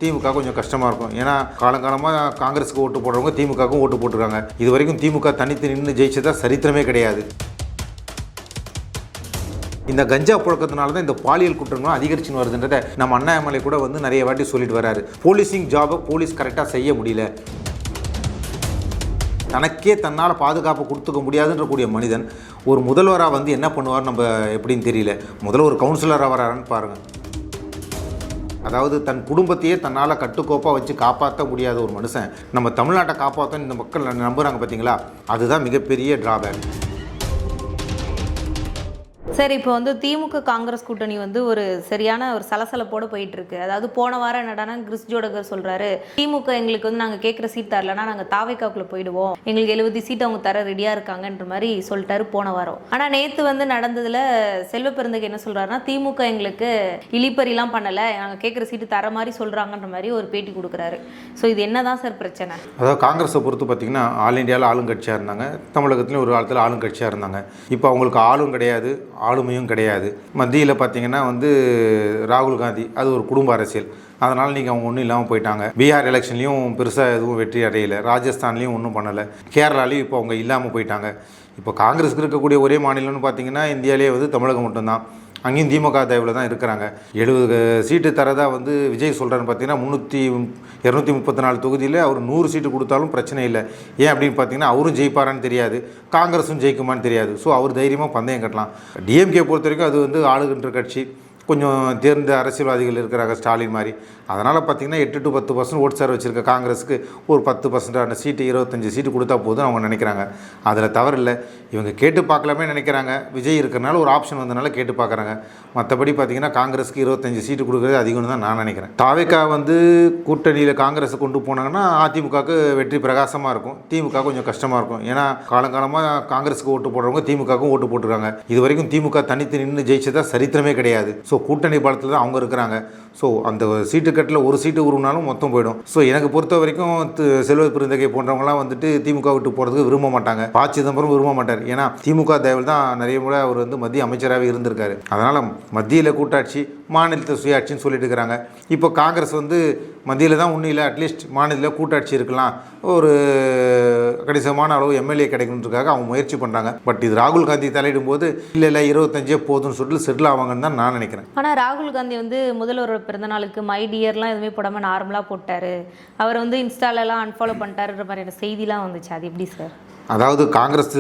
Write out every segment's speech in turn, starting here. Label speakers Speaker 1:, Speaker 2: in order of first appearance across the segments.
Speaker 1: திமுக கொஞ்சம் கஷ்டமாக இருக்கும். ஏன்னா காலங்காலமாக காங்கிரஸுக்கு ஓட்டு போடுறவங்க திமுகவுக்கும் ஓட்டு போட்டுருக்காங்க. இது வரைக்கும் திமுக தனித்து நின்று ஜெயிச்சதா சரித்திரமே கிடையாது. இந்த கஞ்சா புழக்கத்தினால தான் இந்த பாலியல் குற்றங்களும் அதிகரிச்சுன்னு வருதுன்றதை நம்ம அண்ணாமலை கூட நிறைய வாட்டி சொல்லிட்டு வராரு. போலீசிங் ஜாபை போலீஸ் கரெக்டாக செய்ய முடியல, தனக்கே தன்னால் பாதுகாப்பு கொடுத்துக்க முடியாதுன்ற கூடிய மனிதன் ஒரு முதல்வராக என்ன பண்ணுவார் நம்ம எப்படின்னு தெரியல. முதல்ல ஒரு கவுன்சிலராக வராருன்னு பாருங்கள். அதாவது தன் குடும்பத்தையே தன்னால் கட்டுக்கோப்பாக வச்சு காப்பாற்ற முடியாத ஒரு மனுஷன் நம்ம தமிழ்நாட்டை காப்பாற்ற இந்த மக்கள் நம்புகிறாங்க பார்த்தீங்களா, அதுதான் மிகப்பெரிய டிராபேக்.
Speaker 2: சரி, இப்போ திமுக காங்கிரஸ் கூட்டணி ஒரு சரியான ஒரு சலசலப்போடு போயிட்டு இருக்கு. அதாவது போன வாரம் என்னடானா கிறிஸ் ஜோடகர் சொல்றாரு, திமுக எங்களுக்கு நாங்கள் கேட்குற சீட் தரலன்னா நாங்கள் தாவேக்காக்குள்ள போயிடுவோம், எங்களுக்கு 70 சீட் அவங்க தர ரெடியா இருக்காங்கன்ற மாதிரி சொல்லிட்டாரு போன வாரம். ஆனால் நேற்று நடந்ததுல செல்வ பெருந்தகை என்ன சொல்றாருன்னா, திமுக எங்களுக்கு இழிப்பறிலாம் பண்ணலை, நாங்கள் கேட்குற சீட்டு தர மாதிரி சொல்றாங்கன்ற மாதிரி ஒரு பேட்டி கொடுக்குறாரு. ஸோ இது என்னதான் சார் பிரச்சனை?
Speaker 1: அதாவது காங்கிரஸை பொறுத்து பார்த்தீங்கன்னா ஆல் இண்டியாவில் ஆளுங்கட்சியாக இருந்தாங்க, தமிழகத்துலேயும் ஒரு காலத்தில் ஆளுங்கட்சியாக இருந்தாங்க. இப்போ அவங்களுக்கு ஆளும் கிடையாது, ஆளுமையும் கிடையாது. மத்தியில் பார்த்தீங்கன்னா ராகுல் காந்தி அது ஒரு குடும்ப அரசியல், அதனால் நீங்கள் அவங்க ஒன்றும் இல்லாமல் போயிட்டாங்க. பீகார் எலெக்ஷன்லேயும் பெருசாக எதுவும் வெற்றி அடையலை, ராஜஸ்தான்லேயும் ஒன்றும் பண்ணலை, கேரளாலேயும் இப்போ அவங்க இல்லாமல் போயிட்டாங்க. இப்போ காங்கிரஸுக்கு இருக்கக்கூடிய ஒரே மாநிலம்னு பார்த்தீங்கன்னா இந்தியாவிலே தமிழகம் மட்டும்தான். அங்கேயும் திமுக தயவில் தான் இருக்கிறாங்க. 70 சீட்டு தரதா விஜய் சொல்கிறான்னு பார்த்தீங்கன்னா 234 தொகுதியில் அவர் 100 சீட்டு கொடுத்தாலும் பிரச்சனை இல்லை. ஏன் அப்படின்னு பார்த்தீங்கன்னா அவரும் ஜெயிப்பாரான்னு தெரியாது, காங்கிரஸும் ஜெயிக்குமான்னு தெரியாது. ஸோ அவர் தைரியமாக பந்தயம் கட்டலாம். டிஎம்கே பொறுத்த வரைக்கும் அது ஆளுகின்ற கட்சி, கொஞ்சம் தேர்ந்த அரசியல்வாதிகள் இருக்கிறாங்க ஸ்டாலின் மாதிரி. அதனால் பார்த்திங்கன்னா 8 to 10% ஓட் ஷேர் வச்சுருக்க காங்கிரஸுக்கு ஒரு 10% சீட்டு 25 சீட்டு கொடுத்தா போதும் அவங்க நினைக்கிறாங்க. அதில் தவறில்லை. இவங்க கேட்டு பார்க்கலாமே நினைக்கிறாங்க. விஜய் இருக்கிறனால ஒரு ஆப்ஷன் வந்தனால கேட்டு பார்க்குறாங்க. மற்றபடி பார்த்திங்கன்னா காங்கிரஸுக்கு 25 சீட்டு கொடுக்குறது அதிகம்னு தான் நான் நினைக்கிறேன். தாவேக்கா கூட்டணியில் காங்கிரஸை கொண்டு போனாங்கன்னா அதிமுகவுக்கு வெற்றி பிரகாசமாக இருக்கும், திமுக கொஞ்சம் கஷ்டமாக இருக்கும். ஏன்னா காலங்காலமாக காங்கிரஸுக்கு ஓட்டு போடுறவங்க திமுகவுக்கும் ஓட்டு போட்டுருக்காங்க. இது வரைக்கும் திமுக தனித்து நின்று ஜெயிச்சதா சரித்திரமே கிடையாது. ஸோ கூட்டணி பலத்தில் தான் அவங்க இருக்கிறாங்க. ஸோ அந்த சீட்டு கட்டில் ஒரு சீட்டு உருவினாலும் மொத்தம் போயிடும். ஸோ எனக்கு பொறுத்த வரைக்கும் செல்வ பெருந்தகை போன்றவங்களாம் திமுக விட்டு போகிறதுக்கு விரும்ப மாட்டாங்க. ப. சிதம்பரம் விரும்ப மாட்டார். ஏன்னா திமுக தயவில் தான் நிறைய முறை அவர் மத்திய அமைச்சராகவே இருந்திருக்காரு. அதனால் மத்தியில் கூட்டாட்சி, மாநிலத்தை சுயாட்சின்னு சொல்லிட்டு இருக்கிறாங்க. இப்போ காங்கிரஸ் மத்தியில் தான் ஒன்றும் இல்லை, அட்லீஸ்ட் மாநிலத்தில் கூட்டாட்சி இருக்கலாம், ஒரு கணிசமான அளவு எம்எல்ஏ கிடைக்கணுன்றதுக்காக அவங்க முயற்சி பண்ணுறாங்க. பட் இது ராகுல் காந்தி தலையிடும் போது இல்லை 25 போதும்னு சொல்லிட்டு செட்டில் ஆவாங்கன்னு தான் நான் நினைக்கிறேன்.
Speaker 2: ஆனால் ராகுல் காந்தி முதல்வரோட பிறந்த நாளுக்கு மை டியர்லாம் எதுவுமே போடாமல் நார்மலாக போட்டார். அவர் இன்ஸ்டாலெல்லாம் அன்ஃபாலோ பண்ணிட்டாருன்ற மாதிரியான செய்திலாம் வந்துச்சு. அது எப்படி சார்?
Speaker 1: அதாவது காங்கிரஸ்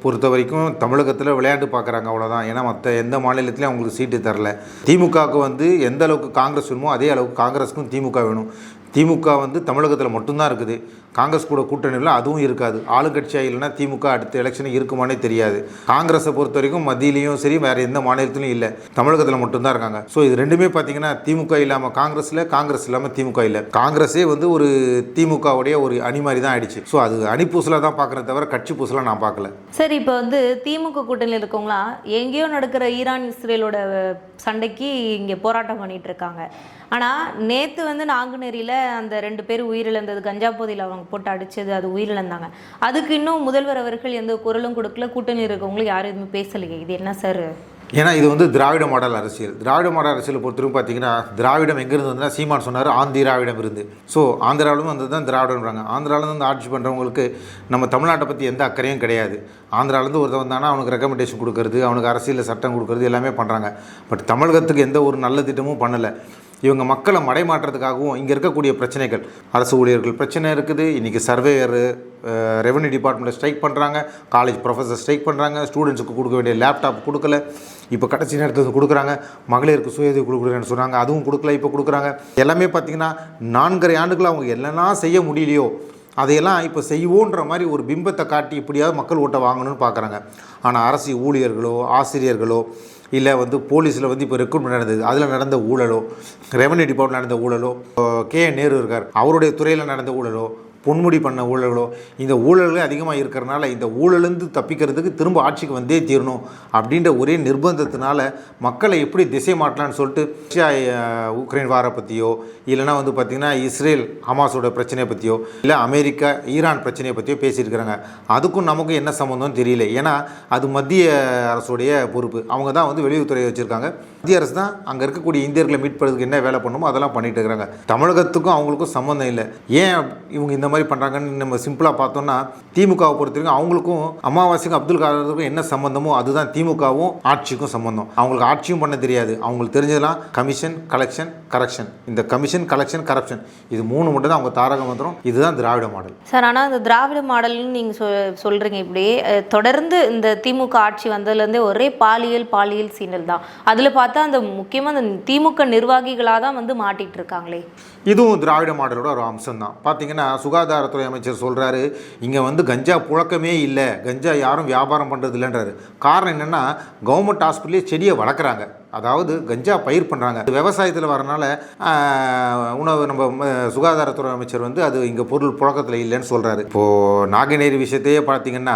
Speaker 1: பொறுத்த வரைக்கும் தமிழகத்தில் விளையாண்டு பார்க்குறாங்க, அவ்வளோதான். ஏன்னா மற்ற எந்த மாநிலத்திலையும் அவங்களுக்கு சீட்டு தரல. திமுகவுக்கு எந்த அளவுக்கு காங்கிரஸ் வேணுமோ அதே அளவுக்கு காங்கிரஸுக்கும் திமுக வேணும். திமுக தமிழகத்தில் மட்டும்தான் இருக்குது, காங்கிரஸ் கூட கூட்டணியில் அதுவும் இருக்காது. ஆளுங்கட்சியாக இல்லைன்னா திமுக அடுத்த எலெக்ஷனுக்கு இருக்குமானே தெரியாது. காங்கிரஸை பொறுத்த வரைக்கும் மத்தியிலையும் சரி வேறு எந்த மாநிலத்திலையும் இல்லை, தமிழகத்தில் மட்டும்தான் இருக்காங்க. ஸோ இது ரெண்டுமே பார்த்தீங்கன்னா திமுக இல்லாமல் காங்கிரஸில், காங்கிரஸ் இல்லாமல் திமுக இல்லை. காங்கிரஸே ஒரு திமுகவுடைய ஒரு அணி மாதிரி தான் ஆயிடுச்சு. ஸோ அது அணி பூசலாக தான் பார்க்குறத தவிர கட்சி பூசலாக நான் பார்க்கல.
Speaker 2: சரி, இப்போ திமுக கூட்டணியில் இருக்கவங்களாம் எங்கேயோ நடக்கிற ஈரான் இஸ்ரேலோட சண்டைக்கு இங்கே போராட்டம் பண்ணிட்டு இருக்காங்க. ஆனால் நேற்று நாங்குநேரியில் அந்த 2 பேர் உயிரிழந்தது, கஞ்சா போதையில் அவங்க போட்டு அடித்தது, அது உயிரிழந்தாங்க. அதுக்கு இன்னும் முதல்வர் அவர்கள் எந்த குரலும் கொடுக்கல, கூட்டணி இருக்கவங்களும் யாரும் எதுவுமே பேசலையே. இது என்ன சார்?
Speaker 1: ஏன்னா இது திராவிட மாடல் அரசியல். திராவிட மாடல் அரசியலை பொறுத்தவரைக்கும் பார்த்தீங்கன்னா திராவிடம் எங்கேருந்து வந்தால் சீமான் சொன்னார் ஆந்திராவிடம் இருந்து. ஸோ ஆந்திராவிலும் தான் திராவிடம்ன்றாங்க. ஆந்திராவிலேருந்து ஆட்சி பண்ணுறவங்களுக்கு நம்ம தமிழ்நாட்டை பற்றி எந்த அக்கறையும் கிடையாது. ஆந்திராவிலேருந்து ஒருத்தர் வந்தானா அவனுக்கு ரெக்கமெண்டேஷன் கொடுக்கறது, அவனுக்கு அரசியலில் சட்டம் கொடுக்கறது எல்லாமே பண்ணுறாங்க. பட் தமிழகத்துக்கு எந்த ஒரு நல்ல திட்டமும் பண்ணலை. இவங்க மக்களை மடைமாற்றத்துக்காகவும் இங்கே இருக்கக்கூடிய பிரச்சனைகள், அரசு ஊழியர்கள் பிரச்சனை இருக்குது, இன்றைக்கி சர்வேயர், ரெவன்யூ டிபார்ட்மெண்ட்டில் ஸ்ட்ரைக் பண்ணுறாங்க, காலேஜ் ப்ரொஃபஸர் ஸ்ட்ரைக் பண்ணுறாங்க, ஸ்டூடெண்ட்ஸுக்கு கொடுக்க வேண்டிய லேப்டாப் கொடுக்கல, இப்போ கடைசி நேரத்தில் கொடுக்குறாங்க. மகளிருக்கு சுயஉதவி கொடுக்குறேன்னு சொன்னாங்க, அதுவும் கொடுக்கல, இப்போ கொடுக்குறாங்க. எல்லாமே பார்த்திங்கன்னா 4.5 ஆண்டுகள் அவங்க என்னெல்லாம் செய்ய முடியலையோ அதையெல்லாம் இப்போ செய்வோன்ற மாதிரி ஒரு பிம்பத்தை காட்டி இப்படியாவது மக்கள் ஓட்டை வாங்கணும்னு பார்க்குறாங்க. ஆனால் அரசு ஊழியர்களோ, ஆசிரியர்களோ, இல்லை போலீஸில் இப்போ ரெக்ரூட்மெண்ட் நடந்தது, அதில் நடந்த ஊழலோ, ரெவன்யூ டிபார்ட்மெண்ட் நடந்த ஊழலோ, கே.என். நேரு இருக்கார், அவருடைய துறையில் நடந்த ஊழலோ, பொன்முடி பண்ண ஊழல்களோ, இந்த ஊழல்களே அதிகமாக இருக்கிறனால இந்த ஊழலேருந்து தப்பிக்கிறதுக்கு திரும்ப ஆட்சிக்கு வந்தே தீரணும் அப்படின்ற ஒரே நிர்பந்தத்தினால மக்களை எப்படி திசை மாட்டலான்னு சொல்லிட்டு ரஷ்யா உக்ரைன் வாரை பற்றியோ, இல்லைனா வந்து பார்த்திங்கன்னா இஸ்ரேல் ஹமாஸோட பிரச்சனையை பற்றியோ, இல்லை அமெரிக்கா ஈரான் பிரச்சனையை பற்றியோ பேசியிருக்கிறாங்க. அதுக்கும் நமக்கும் என்ன சம்மந்தம்னு தெரியல. ஏன்னா அது மத்திய அரசுடைய பொறுப்பு. அவங்க தான் வந்து வெளியுறவுத்துறையை வச்சுருக்காங்க. மத்திய அரசு தான் அங்கே இருக்கக்கூடிய இந்தியர்களை மீட் பண்ணுறதுக்கு என்ன வேலை பண்ணுமோ அதெல்லாம் பண்ணிட்டு இருக்கிறாங்க. தமிழகத்துக்கும் அவங்களுக்கும் சம்மந்தம் இல்லை. ஏன் இவங்க இந்த மாதிரி பண்ணுறாங்கன்னு நம்ம சிம்பிளாக பார்த்தோம்னா, திமுகவை பொறுத்த வரைக்கும் அவங்களுக்கும் அமாவாசைக்கும் அப்துல் காதருக்கும் என்ன சம்மந்தமோ அதுதான் திமுகவும் ஆட்சிக்கும் சம்மந்தம். அவங்களுக்கு ஆட்சியும் பண்ண தெரியாது. அவங்களுக்கு தெரிஞ்சதெல்லாம் கமிஷன், கலெக்ஷன், கரப்ஷன். இந்த கமிஷன், கலெக்ஷன், கரப்ஷன் இது 3 மட்டும் தான் அவங்க தாரக மந்திரம். இதுதான் திராவிட மாடல்.
Speaker 2: சார், ஆனால் இந்த திராவிட மாடல்னு நீங்கள் சொல்கிறீங்க. இப்படி தொடர்ந்து இந்த திமுக ஆட்சி வந்ததுலேருந்தே ஒரே பாலியல் சீனல் தான். அதில் பார்த்தா அந்த முக்கியமாக அந்த திமுக நிர்வாகிகளாக தான் வந்து மாட்டிகிட்டு இருக்காங்களே.
Speaker 1: இதுவும் திராவிட மாடலோட ஒரு அம்சம் தான். பார்த்தீங்கன்னா சுகாதாரத்துறை அமைச்சர் சொல்கிறாரு, இங்கே வந்து கஞ்சா புழக்கமே இல்லை, கஞ்சா யாரும் வியாபாரம் பண்ணுறது இல்லைன்றாரு. காரணம் என்னென்னா, கவர்மெண்ட் ஹாஸ்பிட்டலே செடியை வளர்க்குறாங்க, அதாவது கஞ்சா பயிர் பண்ணுறாங்க. விவசாயத்தில் வரனால உணவு நம்ம சுகாதாரத்துறை அமைச்சர் வந்து அது இங்கே பொருள் புழக்கத்தில் இல்லைன்னு சொல்கிறாரு. இப்போது நாங்குநேரி விஷயத்தையே பார்த்தீங்கன்னா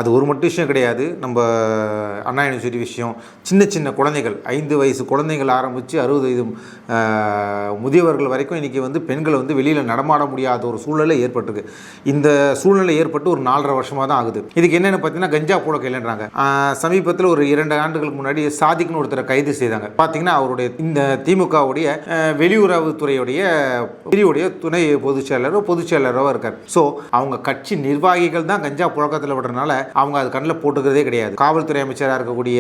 Speaker 1: அது ஒரு மட்டும் விஷயம் கிடையாது. நம்ம அண்ணா யூனிவர்சிட்டி விஷயம், சின்ன குழந்தைகள் 5 வயசு குழந்தைகள் ஆரம்பித்து 60 வயது முதியவர்கள் வரைக்கும் இன்றைக்கி வந்து பெண்கள் வந்து வெளியில் நடமாட முடியாத ஒரு சூழ்நிலை ஏற்பட்டிருக்கு. இந்த சூழ்நிலை ஏற்பட்டு ஒரு 4.5 வருஷமாக தான் ஆகுது. இதுக்கு என்னென்னு பார்த்தீங்கன்னா கஞ்சா புழக்கம் இல்லைன்றாங்க. சமீபத்தில் ஒரு 2 ஆண்டுகளுக்கு முன்னாடி சாதிக்னு ஒருத்தரை கைது செய்தாங்க. பார்த்தீங்கன்னா அவருடைய இந்த திமுகவுடைய வெளியுறவுத்துறையுடைய பிரிவுடைய துணை பொதுச் செயலரோ இருக்கார். ஸோ அவங்க கட்சி நிர்வாகிகள் தான் கஞ்சா புழக்கத்தில் விடுறதுனால அவங்க அது கண்ணில் போட்டுக்கிறதே கிடையாது. காவல்துறை அமைச்சராக இருக்கக்கூடிய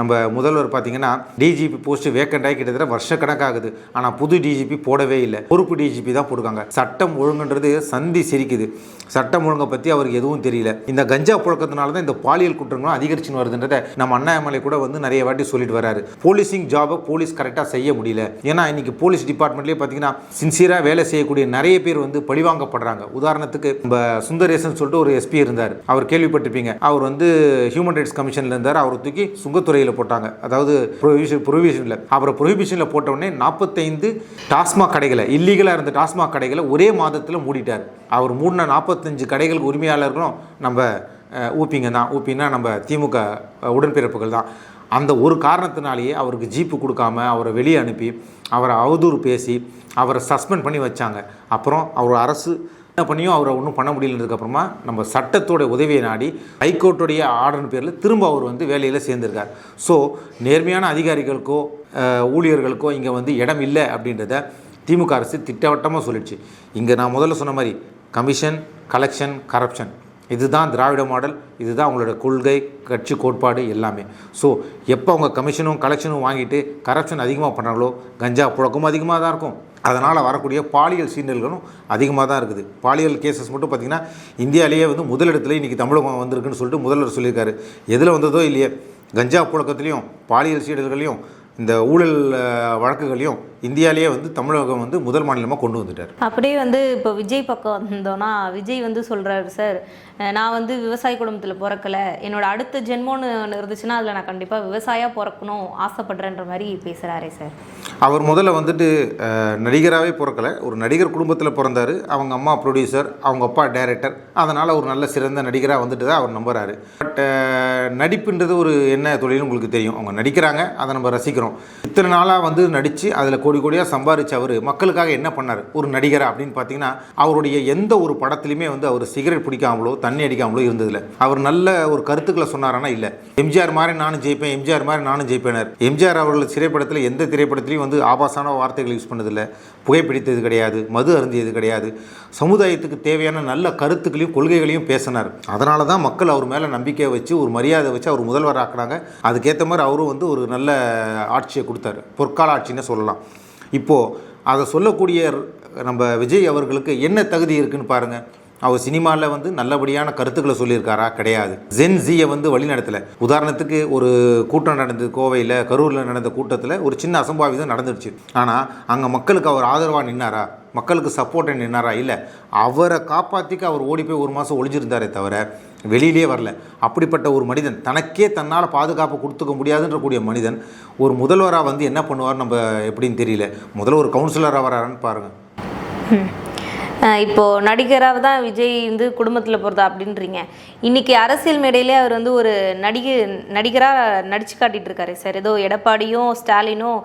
Speaker 1: நம்ம முதல்வர் பார்த்தீங்கன்னா டிஜிபி போஸ்ட் வேக்கண்ட் ஆகி கிட்டத்தட்ட வருஷக்கணக்காகுது. ஆனால் புது டிஜிபி போடவே இல்லை, பொறுப்பு டிஜிபி தான் போட்டுருக்காங்க. சட்டம் ஒழுங்குன்றது சந்தி சிரிக்குது. சட்டம் ஒழுங்கை பற்றி அவருக்கு எதுவும் தெரியல. இந்த கஞ்சா புழக்கத்தினால தான் இந்த பாலியல் குற்றங்களும் அதிகரிச்சுன்னு வருதுன்றதை நம்ம அண்ணாமலை கூட வந்து நிறைய வாட்டி சொல்லிட்டு வராரு. போலீசிங் ஜாபை போலீஸ் கரெக்டாக செய்ய முடியல. ஏன்னா இன்னைக்கு போலீஸ் டிபார்ட்மெண்ட்லேயே பார்த்தீங்கன்னா சின்சியராக வேலை செய்யக்கூடிய நிறைய பேர் வந்து பழிவாங்கப்படுறாங்க. உதாரணத்துக்கு நம்ம சுந்தரேசன் சொல்லிட்டு ஒரு எஸ்பி இருந்தார், அவர் கேள்விப்பட்டிருப்பீங்க. அவர் வந்து ஹியூமன் ரைட்ஸ் கமிஷனில் இருந்தார். அவர் தூக்கி சுங்கத்துறையில் போட்டாங்க, அதாவது ப்ரொஹிபிஷனில். அப்புறம் ப்ரொஹிபிஷனில் போட்ட உடனே 45 டாஸ்மாக் கடைகளை, இல்லீகலாக இருந்த டாஸ்மாக் கடைகளை ஒரே மாதத்தில் மூடிட்டார். அவர் மூடின 45 கடைகளுக்கு உரிமையாளர்களும் நம்ம ஊப்பிங்க தான். ஊப்பின்னா நம்ம திமுக உடன்பிறப்புகள் தான். அந்த ஒரு காரணத்தினாலேயே அவருக்கு ஜீப்பு கொடுக்காம அவரை வெளியே அனுப்பி அவரை அவதூறு பேசி அவரை சஸ்பெண்ட் பண்ணி வச்சாங்க. அப்புறம் அவர் அரசு என்ன பண்ணியும் அவரை ஒன்றும் பண்ண முடியலன்றதுக்கப்புறமா நம்ம சட்டத்தோட உதவியை நாடி ஹைகோர்ட்டுடைய ஆர்டர் பேரில் திரும்ப அவர் வந்து வேலையில் சேர்ந்திருக்கார். ஸோ நேர்மையான அதிகாரிகளுக்கோ ஊழியர்களுக்கோ இங்கே வந்து இடம் இல்லை அப்படின்றத திமுக அரசு திட்டவட்டமாக சொல்லிடுச்சு. இங்கே நான் முதல்ல சொன்ன மாதிரி கமிஷன், கலெக்ஷன், கரப்ஷன் இதுதான் திராவிட மாடல். இதுதான் அவங்களோட கொள்கை, கட்சி கோட்பாடு எல்லாமே. ஸோ எப்போ அவங்க கமிஷனும் கலெக்ஷனும் வாங்கிட்டு கரப்ஷன் அதிகமாக பண்ணுறாங்களோ கஞ்சா புழக்கமும் அதிகமாக தான் இருக்கும். அதனால் வரக்கூடிய பாலியல் சீண்டல்களும் அதிகமாக தான் இருக்குது. பாலியல் கேசஸ் மட்டும் பார்த்திங்கன்னா இந்தியாவிலேயே வந்து முதலிடத்துல இன்றைக்கி தமிழகம் வந்திருக்குன்னு சொல்லிட்டு முதல்வர் சொல்லியிருக்காரு. எதில் வந்ததோ இல்லையே, கஞ்சா புழக்கத்துலேயும் பாலியல் சீண்டல்களையும் இந்த ஊழல் வழக்குகளையும் இந்தியாவிலேயே வந்து தமிழகம் வந்து முதல் மாநிலமாக கொண்டு வந்துட்டார்.
Speaker 2: அப்படியே வந்து இப்போ விஜய் பக்கம் வந்தோன்னா, விஜய் வந்து சொல்கிறாரு, சார் நான் வந்து விவசாய குடும்பத்தில் பிறக்கலை, என்னோட அடுத்த ஜென்மோன்னு இருந்துச்சுன்னா அதில் நான் கண்டிப்பாக விவசாயியாக பிறக்கணும் ஆசைப்படுறேன்ற மாதிரி பேசுகிறாரே சார்.
Speaker 1: அவர் முதல்ல வந்துட்டு நடிகராகவே பிறக்கலை, ஒரு நடிகர் குடும்பத்தில் பிறந்தார். அவங்க அம்மா ப்ரொடியூசர், அவங்க அப்பா டைரக்டர். அதனால் ஒரு நல்ல சிறந்த நடிகராக வந்துட்டு தான் அவர் நம்புகிறாரு. பட் நடிப்புன்றது ஒரு என்ன தொழில்னு உங்களுக்கு தெரியும். அவங்க நடிக்கிறாங்க, அதை நம்ம ரசிக்கிறோம். இத்தனை நாளாக வந்து நடித்து அதில் கோடியாக சம்பாதிச்சு அவர் மக்களுக்காக என்ன பண்ணார் ஒரு நடிகர் அப்படின்னு பார்த்தீங்கன்னா, அவருடைய எந்த ஒரு படத்துலையுமே வந்து அவர் சிகரெட் பிடிக்காமலோ தண்ணி அடிக்காமலோ இருந்ததில்லை. அவர் நல்ல ஒரு கருத்துக்களை சொன்னாரானா இல்லை. எம்ஜிஆர் மாதிரி நானும் ஜெயிப்பேன், எம்ஜிஆர் மாதிரி நானும் ஜெயிப்பேனர். எம்ஜிஆர் அவர்கள் திரைப்படத்தில் எந்த திரைப்படத்திலையும் வந்து ஆபாசான வார்த்தைகள் யூஸ் பண்ணதில்லை, புகைப்பிடித்தது கிடையாது, மது அருந்தியது கிடையாது. சமுதாயத்துக்கு தேவையான நல்ல கருத்துக்களையும் கொள்கைகளையும் பேசினார். அதனால தான் மக்கள் அவர் மேலே நம்பிக்கையை வச்சு ஒரு மரியாதை வச்சு அவர் முதல்வர் ஆக்குனாங்க. அதுக்கேற்ற மாதிரி அவரும் வந்து ஒரு நல்ல ஆட்சியை கொடுத்தாரு, பொற்கால ஆட்சின்னு சொல்லலாம். இப்போது அதை சொல்லக்கூடிய நம்ம விஜய் அவர்களுக்கு என்ன தகுதி இருக்குன்னு பாருங்கள். அவர் சினிமாவில் வந்து நல்லபடியான கருத்துக்களை சொல்லியிருக்காரா? கிடையாது. ஜென்ஸியை வந்து வழி நடத்தலை. உதாரணத்துக்கு ஒரு கூட்டம் நடந்தது கோவையில், கரூரில் நடந்த கூட்டத்தில் ஒரு சின்ன அசம்பாவிதம் நடந்துடுச்சு. ஆனால் அங்கே மக்களுக்கு அவர் ஆதரவாக நின்னாரா? மக்களுக்கு சப்போர்ட்டை நின்னாரா? இல்லை. அவரை காப்பாற்றிக்க அவர் ஓடி போய் 1 மாதம் ஒளிஞ்சிருந்தாரே தவிர வெளியிலே வரல. அப்படிப்பட்ட ஒரு மனிதன், தனக்கே தன்னால் பாதுகாப்பு கொடுத்துக்க முடியாதுன்ற கூடிய மனிதன் ஒரு முதல்வராக வந்து என்ன பண்ணுவார் நம்ம எப்படின்னு தெரியல. முதல்ல ஒரு கவுன்சிலராக வரான்னு பாருங்கள்.
Speaker 2: இப்போ நடிகராக தான் விஜய் வந்து குடும்பத்தில் போகிறதா அப்படின்றீங்க. இன்னைக்கு அரசியல் மேடையிலே அவர் வந்து ஒரு நடிகராக நடிச்சு காட்டிட்டு இருக்காரு சார். ஏதோ எடப்பாடியும் ஸ்டாலினும்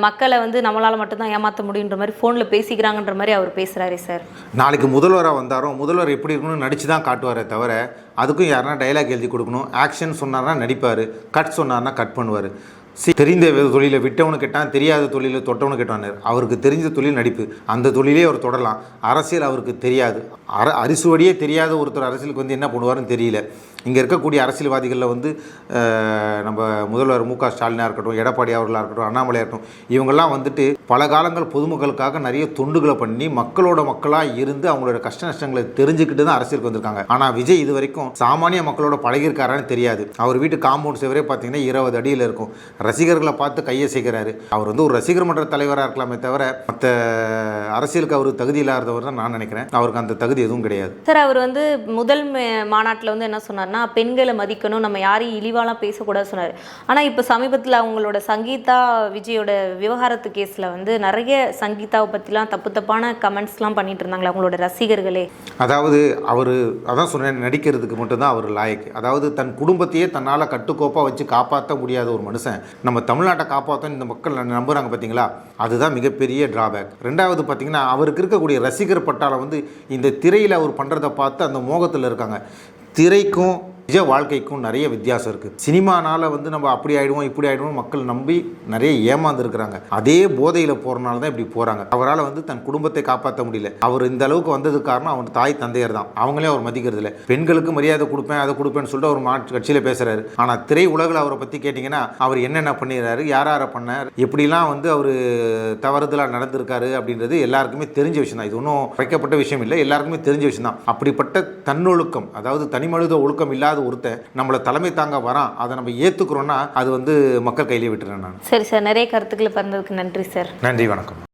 Speaker 2: மக்களை வந்து நம்மளால் மட்டும்தான் ஏமாற்ற முடியுன்ற மாதிரி ஃபோனில் பேசிக்கிறாங்கன்ற மாதிரி அவர் பேசுகிறாரு சார்.
Speaker 1: நாளைக்கு முதல்வராக வந்தாரோ முதல்வர் எப்படி இருக்கணும்னு நடிச்சு தான் காட்டுவாரே தவிர அதுக்கும் யாருன்னா டைலாக் எழுதி கொடுக்கணும். ஆக்ஷன் சொன்னார்னா நடிப்பார், கட் சொன்னார்னா கட் பண்ணுவார். தெரிந்த தொழிலை விட்டவனு கேட்டான், தெரியாத தொழிலை தொட்டவனு கேட்டான். அவருக்கு தெரிஞ்ச தொழில் நடிப்பு, அந்த தொழிலே அவர் தொடரலாம். அரசியல் அவருக்கு தெரியாது. அரிசுவடியே தெரியாத ஒருத்தர் அரசியலுக்கு வந்து என்ன பண்ணுவாருன்னு தெரியல. இங்கே இருக்கக்கூடிய அரசியல்வாதிகளில் வந்து நம்ம முதல்வர் மு க ஸ்டாலினாக இருக்கட்டும், எடப்பாடி அவர்களாக இருக்கட்டும், அண்ணாமலையாக இருக்கட்டும், இவங்கெல்லாம் வந்துட்டு பல காலங்கள் பொதுமக்களுக்காக நிறைய தொண்டுகளை பண்ணி மக்களோட மக்களாக இருந்து அவங்களோட கஷ்ட நஷ்டங்களை தெரிஞ்சுக்கிட்டு தான் அரசியலுக்கு வந்திருக்காங்க. ஆனால் விஜய் இது வரைக்கும் சாமானிய மக்களோட பழகிருக்காரான்னு தெரியாது. அவர் வீட்டு காம்பவுண்ட் சேவரே பார்த்தீங்கன்னா 20 அடியில் இருக்கும். ரசிகர்களை பார்த்து கையை சேர்க்கிறாரு. அவர் வந்து ஒரு ரசிகர் மன்ற தலைவராக இருக்கலாமே தவிர மற்ற அரசியலுக்கு அவர் தகுதி இல்லாதவர் தான் நான் நினைக்கிறேன். அவருக்கு அந்த தகுதி எதுவும் கிடையாது
Speaker 2: சார். அவர் வந்து முதல் மாநாட்டில் வந்து என்ன சொன்னார், பெண்களை மதிக்கணும், நம்ம யாரையும் இழிவாலாம் பேசக்கூடாது சொன்னார். ஆனால் இப்போ சமீபத்தில் அவங்களோட சங்கீதா விஜயோட விவகாரத்து கேஸில் வந்து நிறைய சங்கீதாவை பற்றிலாம் தப்பான கமெண்ட்ஸ்லாம் பண்ணிட்டு இருந்தாங்களே அவங்களோட ரசிகர்களே.
Speaker 1: அதாவது அவர் அதான் சொன்னேன், நடிக்கிறதுக்கு மட்டும்தான் அவர் லாயக்கு. அதாவது தன் குடும்பத்தையே தன்னால் கட்டுக்கோப்பாக வச்சு காப்பாற்ற முடியாத ஒரு மனுஷன் நம்ம தமிழ்நாட்டை காப்பாற்றணும் இந்த மக்கள் நம்புகிறாங்க பார்த்தீங்களா, அதுதான் மிகப்பெரிய டிராபேக். ரெண்டாவது பார்த்தீங்கன்னா அவருக்கு இருக்கக்கூடிய ரசிகர் பட்டாளம் வந்து இந்த திரையில் அவர் பண்ணுறதை பார்த்து அந்த மோகத்தில் இருக்காங்க. திரைக்கும் நிஜ வாழ்க்கைக்கும் நிறைய வித்தியாசம் இருக்குது. சினிமானால் வந்து நம்ம அப்படி ஆகிடுவோம் இப்படி ஆகிடுவோம் மக்கள் நம்பி நிறைய ஏமாந்துருக்கிறாங்க. அதே போதையில் போகிறனால தான் இப்படி போகிறாங்க. அவரால் வந்து தன் குடும்பத்தை காப்பாற்ற முடியல. அவர் இந்த அளவுக்கு வந்ததுக்கு காரணம் அவர் தாய் தந்தையர் தான். அவங்களே அவர் மதிக்கிறது இல்லை. பெண்களுக்கு மரியாதை கொடுப்பேன் அதை கொடுப்பேன்னு சொல்லிட்டு அவர் கட்சியில் பேசுகிறாரு. ஆனால் திரை உலகில் அவரை பற்றி கேட்டிங்கன்னா அவர் என்னென்ன பண்ணிடுறாரு, யாரை பண்ணார், எப்படிலாம் வந்து அவர் தவறுதலாக நடந்திருக்காரு அப்படின்றது எல்லாருக்குமே தெரிஞ்ச விஷயம் தான். இது ஒன்றும் வைக்கப்பட்ட விஷயம் இல்லை, எல்லாருக்குமே தெரிஞ்ச விஷயம் தான். அப்படிப்பட்ட தன்னொழுக்கம், அதாவது தனிமனித ஒழுக்கம் இல்லாத ஒருத்தர் நம்மளை தலைமை தாங்க வரான், அதை நம்ம ஏற்றுக்கிறோன்னா அது வந்து மக்கள் கையிலே விட்டுறேன் நான்.
Speaker 2: சரி சார், நிறைய கருத்துக்களை பகிர்ந்ததுக்கு நன்றி சார்.
Speaker 1: நன்றி, வணக்கம்.